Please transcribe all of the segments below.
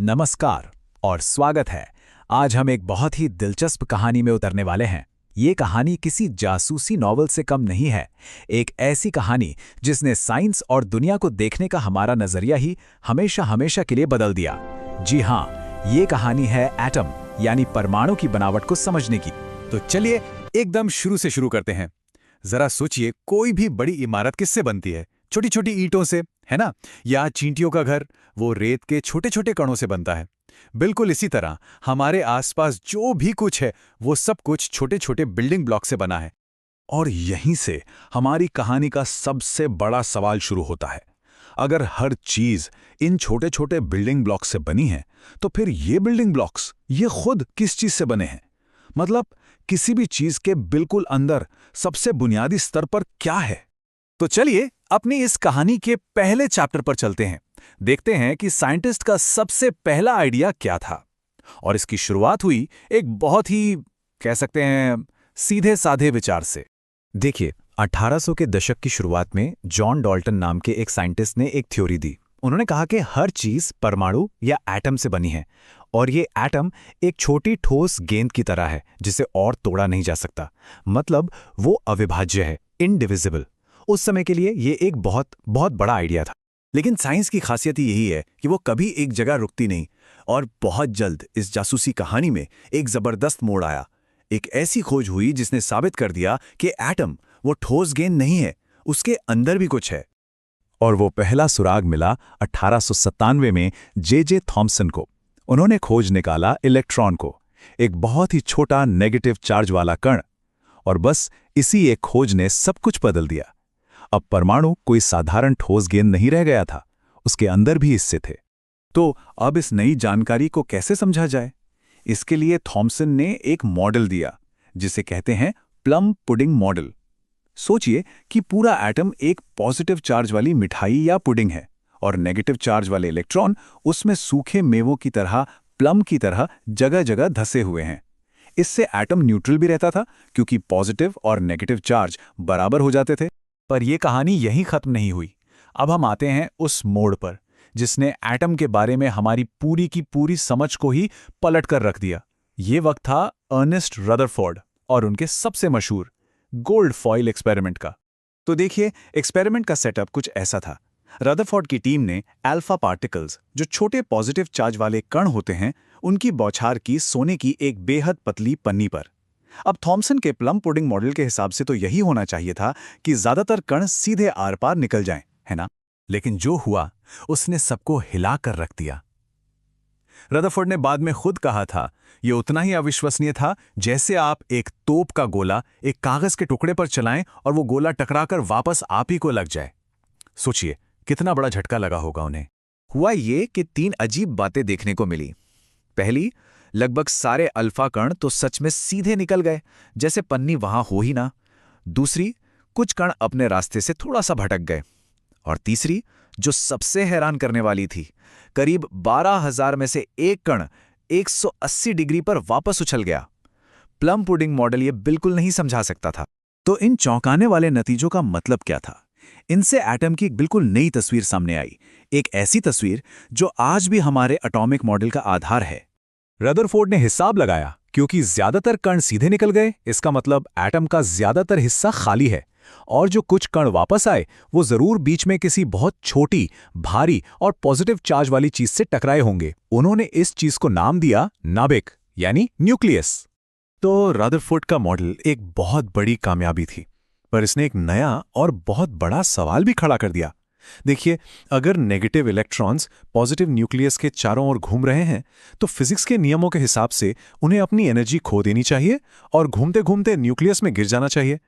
नमस्कार और स्वागत है। आज हम एक बहुत ही दिलचस्प कहानी में उतरने वाले हैं। ये कहानी किसी जासूसी नॉवल से कम नहीं है। एक ऐसी कहानी जिसने साइंस और दुनिया को देखने का हमारा नजरिया ही हमेशा हमेशा के लिए बदल दिया। जी हाँ, ये कहानी है एटम यानी परमाणु की बनावट को समझने की। तो चलिए एकदम शुरू से शुरू करते हैं। जरा सोचिए, कोई भी बड़ी इमारत किससे बनती है? छोटी छोटी ईंटों से, है ना? या चींटियों का घर, वो रेत के छोटे छोटे कणों से बनता है। बिल्कुल इसी तरह हमारे आसपास जो भी कुछ है वो सब कुछ छोटे छोटे बिल्डिंग ब्लॉक से बना है। और यहीं से हमारी कहानी का सबसे बड़ा सवाल शुरू होता है। अगर हर चीज इन छोटे छोटे बिल्डिंग ब्लॉक्स से बनी है, तो फिर ये बिल्डिंग ब्लॉक्स ये खुद किस चीज से बने हैं? मतलब किसी भी चीज के बिल्कुल अंदर सबसे बुनियादी स्तर पर क्या है? तो चलिए अपनी इस कहानी के पहले चैप्टर पर चलते हैं। देखते हैं कि साइंटिस्ट का सबसे पहला आइडिया क्या था। और इसकी शुरुआत हुई एक बहुत ही, कह सकते हैं, सीधे साधे विचार से। देखिए, 1800 के दशक की शुरुआत में जॉन डाल्टन नाम के एक साइंटिस्ट ने एक थ्योरी दी। उन्होंने कहा कि हर चीज परमाणु या एटम से बनी है और ये एटम एक छोटी ठोस गेंद की तरह है जिसे और तोड़ा नहीं जा सकता। मतलब वो अविभाज्य है, इनडिविजिबल। उस समय के लिए ये एक बहुत बहुत बड़ा आइडिया था। लेकिन साइंस की खासियत यही है कि वो कभी एक जगह रुकती नहीं। और बहुत जल्द इस जासूसी कहानी में एक जबरदस्त मोड़ आया। एक ऐसी खोज हुई जिसने साबित कर दिया कि एटम वो ठोस गेंद नहीं है, उसके अंदर भी कुछ है। और वो पहला सुराग मिला 1897 में जे थॉम्सन को। उन्होंने खोज निकाला इलेक्ट्रॉन को, एक बहुत ही छोटा नेगेटिव चार्ज वाला कण। और बस इसी एक खोज ने सब कुछ बदल दिया। अब परमाणु कोई साधारण ठोस गेंद नहीं रह गया था, उसके अंदर भी हिस्से थे। तो अब इस नई जानकारी को कैसे समझा जाए? इसके लिए थॉम्सन ने एक मॉडल दिया जिसे कहते हैं प्लम पुडिंग मॉडल। सोचिए कि पूरा एटम एक पॉजिटिव चार्ज वाली मिठाई या पुडिंग है और नेगेटिव चार्ज वाले इलेक्ट्रॉन उसमें सूखे मेवों की तरह, प्लम की तरह जगह जगह धसे हुए हैं। इससे एटम न्यूट्रल भी रहता था क्योंकि पॉजिटिव और नेगेटिव चार्ज बराबर हो जाते थे। पर यह कहानी यहीं खत्म नहीं हुई। अब हम आते हैं उस मोड़ पर जिसने एटम के बारे में हमारी पूरी की पूरी समझ को ही पलट कर रख दिया। ये वक्त था अर्नेस्ट रदरफोर्ड और उनके सबसे मशहूर गोल्ड फॉइल एक्सपेरिमेंट का। तो देखिए, एक्सपेरिमेंट का सेटअप कुछ ऐसा था। रदरफोर्ड की टीम ने अल्फा पार्टिकल्स, जो छोटे पॉजिटिव चार्ज वाले कण होते हैं, उनकी बौछार की सोने की एक बेहद पतली पन्नी पर। अब थॉम्सन के प्लम पुडिंग मॉडल के हिसाब से तो यही होना चाहिए था कि ज्यादातर कण सीधे आर पार निकल जाएं, है ना? लेकिन जो हुआ उसने सबको हिला कर रख दिया। रदरफोर्ड ने बाद में खुद कहा था, यह उतना ही अविश्वसनीय था जैसे आप एक तोप का गोला एक कागज के टुकड़े पर चलाएं और वो गोला टकराकर वापस आप ही को लग जाए। सोचिए कितना बड़ा झटका लगा होगा उन्हें। हुआ ये कि 3 अजीब बातें देखने को मिली। पहली, लगभग सारे अल्फा कण तो सच में सीधे निकल गए, जैसे पन्नी वहां हो ही ना। दूसरी, कुछ कण अपने रास्ते से थोड़ा सा भटक गए। और तीसरी, जो सबसे हैरान करने वाली थी, करीब 12,000 में से एक कण 180 डिग्री पर वापस उछल गया। प्लम पुडिंग मॉडल ये बिल्कुल नहीं समझा सकता था। तो इन चौंकाने वाले नतीजों का मतलब क्या था? इनसे एटम की एक बिल्कुल नई तस्वीर सामने आई, एक ऐसी तस्वीर जो आज भी हमारे एटॉमिक मॉडल का आधार है। रदरफोर्ड ने हिसाब लगाया, क्योंकि ज्यादातर कण सीधे निकल गए, इसका मतलब एटम का ज्यादातर हिस्सा खाली है। और जो कुछ कण वापस आए वो जरूर बीच में किसी बहुत छोटी, भारी और पॉजिटिव चार्ज वाली चीज से टकराए होंगे। उन्होंने इस चीज को नाम दिया नाभिक, यानी न्यूक्लियस। तो रदरफोर्ड का मॉडल एक बहुत बड़ी कामयाबी थी, पर इसने एक नया और बहुत बड़ा सवाल भी खड़ा कर दिया। देखिए, अगर नेगेटिव इलेक्ट्रॉन्स पॉजिटिव न्यूक्लियस के चारों ओर घूम रहे हैं, तो फिजिक्स के नियमों के हिसाब से उन्हें अपनी एनर्जी खो देनी चाहिए और घूमते घूमते न्यूक्लियस में गिर जाना चाहिए।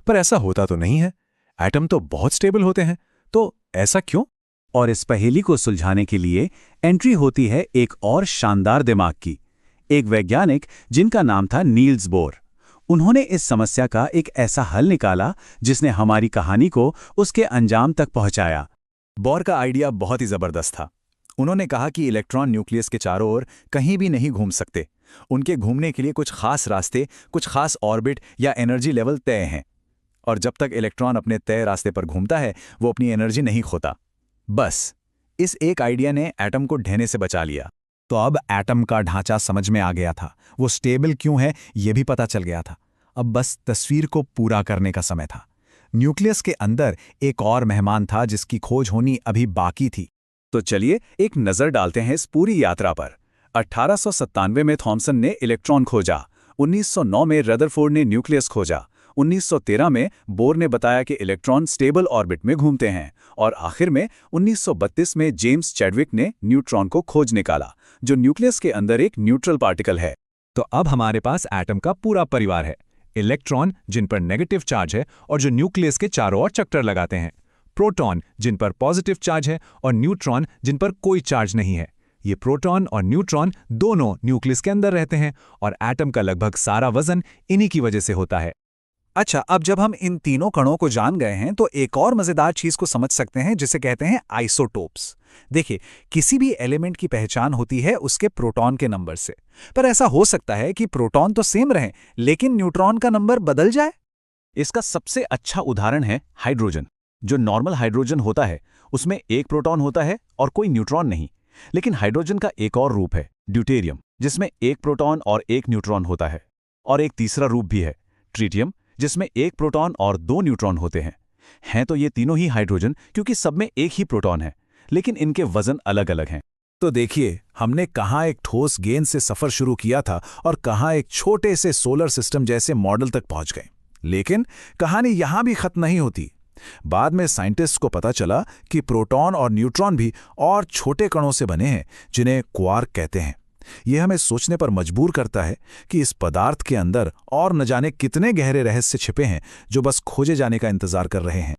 पर ऐसा होता तो नहीं है। एटम तो बहुत स्टेबल होते हैं, तो ऐसा क्यों? और इस पहेली को सुलझाने के लिए एंट्री होती है एक और शानदार दिमाग की, एक वैज्ञानिक जिनका नाम था नील्स बोर। उन्होंने इस समस्या का एक ऐसा हल निकाला जिसने हमारी कहानी को उसके अंजाम तक पहुंचाया। बोर का आइडिया बहुत ही जबरदस्त था। उन्होंने कहा कि इलेक्ट्रॉन न्यूक्लियस के चारों ओर कहीं भी नहीं घूम सकते। उनके घूमने के लिए कुछ खास रास्ते, कुछ खास ऑर्बिट या एनर्जी लेवल तय हैं। और जब तक इलेक्ट्रॉन अपने तय रास्ते पर घूमता है, वो अपनी एनर्जी नहीं खोता। बस इस एक आइडिया ने एटम को ढहने से बचा लिया। तो अब एटम का ढांचा समझ में आ गया था, वो स्टेबल क्यों है ये भी पता चल गया था। अब बस तस्वीर को पूरा करने का समय था। न्यूक्लियस के अंदर एक और मेहमान था जिसकी खोज होनी अभी बाकी थी। तो चलिए एक नजर डालते हैं इस पूरी यात्रा पर। 1897 में थॉमसन ने इलेक्ट्रॉन खोजा, 1909 में रदरफोर्ड ने न्यूक्लियस खोजा, 1913 में बोर ने बताया कि इलेक्ट्रॉन स्टेबल ऑर्बिट में घूमते हैं, और आखिर में 1932 में जेम्स चैडविक ने न्यूट्रॉन को खोज निकाला, जो न्यूक्लियस के अंदर एक न्यूट्रल पार्टिकल है। तो अब हमारे पास एटम का पूरा परिवार है। इलेक्ट्रॉन जिन पर नेगेटिव चार्ज है और जो न्यूक्लियस के चारों ओर चक्कर लगाते हैं, प्रोटॉन जिन पर पॉजिटिव चार्ज है और न्यूट्रॉन जिन पर कोई चार्ज नहीं है। ये प्रोटॉन और न्यूट्रॉन दोनों न्यूक्लियस के अंदर रहते हैं और एटम का लगभग सारा वजन इन्हीं की वजह से होता है। अच्छा, अब जब हम इन तीनों कणों को जान गए हैं तो एक और मजेदार चीज को समझ सकते हैं जिसे कहते हैं आइसोटोप्स। देखिए, किसी भी एलिमेंट की पहचान होती है उसके प्रोटॉन के नंबर से, पर ऐसा हो सकता है कि प्रोटॉन तो सेम रहे लेकिन न्यूट्रॉन का नंबर बदल जाए। इसका सबसे अच्छा उदाहरण है हाइड्रोजन। जो नॉर्मल हाइड्रोजन होता है उसमें एक प्रोटॉन होता है और कोई न्यूट्रॉन नहीं। लेकिन हाइड्रोजन का एक और रूप है ड्यूटेरियम, जिसमें एक प्रोटॉन और एक न्यूट्रॉन होता है। और एक तीसरा रूप भी है ट्रिटियम, जिसमें एक प्रोटॉन और दो न्यूट्रॉन होते हैं तो ये तीनों ही हाइड्रोजन, क्योंकि सब में एक ही प्रोटॉन है, लेकिन इनके वजन अलग अलग हैं। तो देखिए, हमने कहाँ एक ठोस गेंद से सफर शुरू किया था और कहाँ एक छोटे से सोलर सिस्टम जैसे मॉडल तक पहुंच गए। लेकिन कहानी यहां भी खत्म नहीं होती। बाद में साइंटिस्ट को पता चला कि प्रोटॉन और न्यूट्रॉन भी और छोटे कणों से बने हैं जिन्हें क्वार्क कहते हैं। यह हमें सोचने पर मजबूर करता है कि इस पदार्थ के अंदर और न जाने कितने गहरे रहस्य छिपे हैं जो बस खोजे जाने का इंतजार कर रहे हैं।